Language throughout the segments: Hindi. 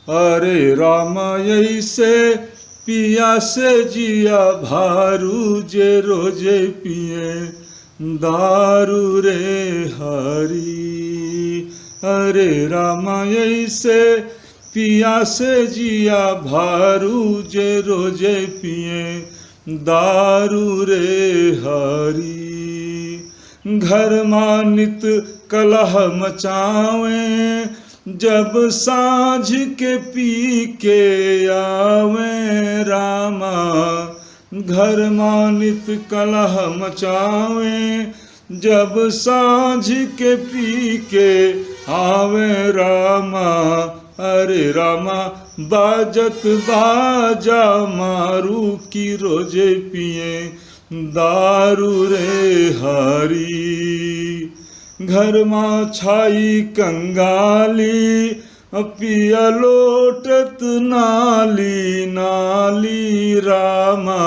अरे राम ऐसे पिया से जिया भारू जे रोजे पिए दारू रे हरी। अरे राम ऐसे पिया से जिया भारू जे रोजे पिए दारू रे हरी। घर मानित कलह मचावे जब साँझ के पी के आवे रामा। घर मानित कलह मचावे जब साँझ के पी के आवे रामा। अरे रामा बाजत बाजा मारू की रोजे पिए दारू रे हरी। घर माँ छाई कंगाली पिया लोटत नाली नाली रामा।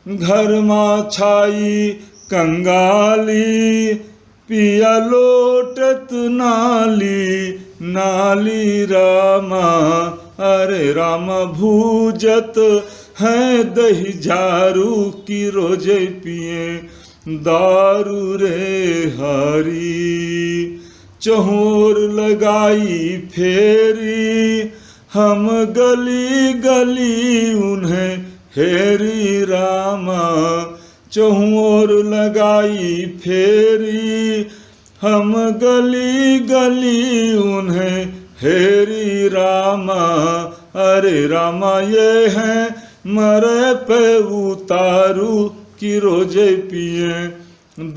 घर माँ छाई कंगाली पिया लोटत नाली नाली रामा। अरे राम भूजत है दही झारू की रोजे पिए दारू रे हरी। चहोर लगाई फेरी हम गली गली उन्हें हेरी रामा। चहोर लगाई फेरी हम गली गली उन्हें हेरी रामा। अरे रामा ये हैं मरे पे उतारू की रोजे पिए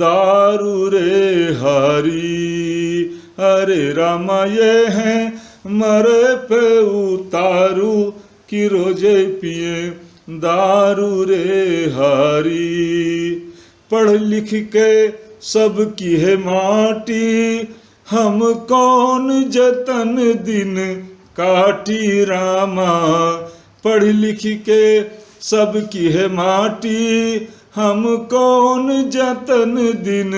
दारू रे हरी। अरे रामा ये हैं मरे पे उतारू की रोजे पिए दारू रे हरी। पढ़ लिख के सब की है माटी हम कौन जतन दिन काटी रामा। पढ़ लिख के सब की है माटी हम कौन जतन दिन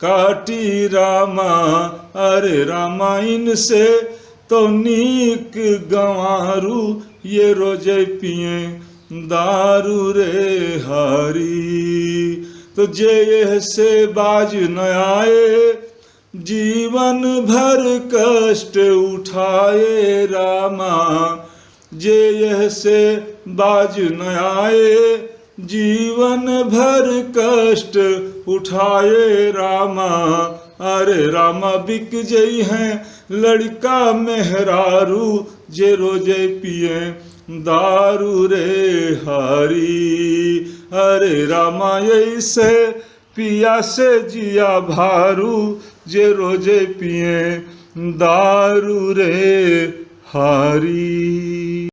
काटी रामा। अरे रामा इनसे तो नीक गंवारू ये रोजे पिए दारू रे हरी। तो जे से बाज न आए जीवन भर कष्ट उठाए रामा। जे से बाज न आए जीवन भर कष्ट उठाए रामा। अरे रामा बिक जई हैं लड़का मेहरारू जे रोजे पिए दारू रे हरी। अरे रामा ऐसे पिया से जिया भारू जे रोजे पिए दारू रे हरी।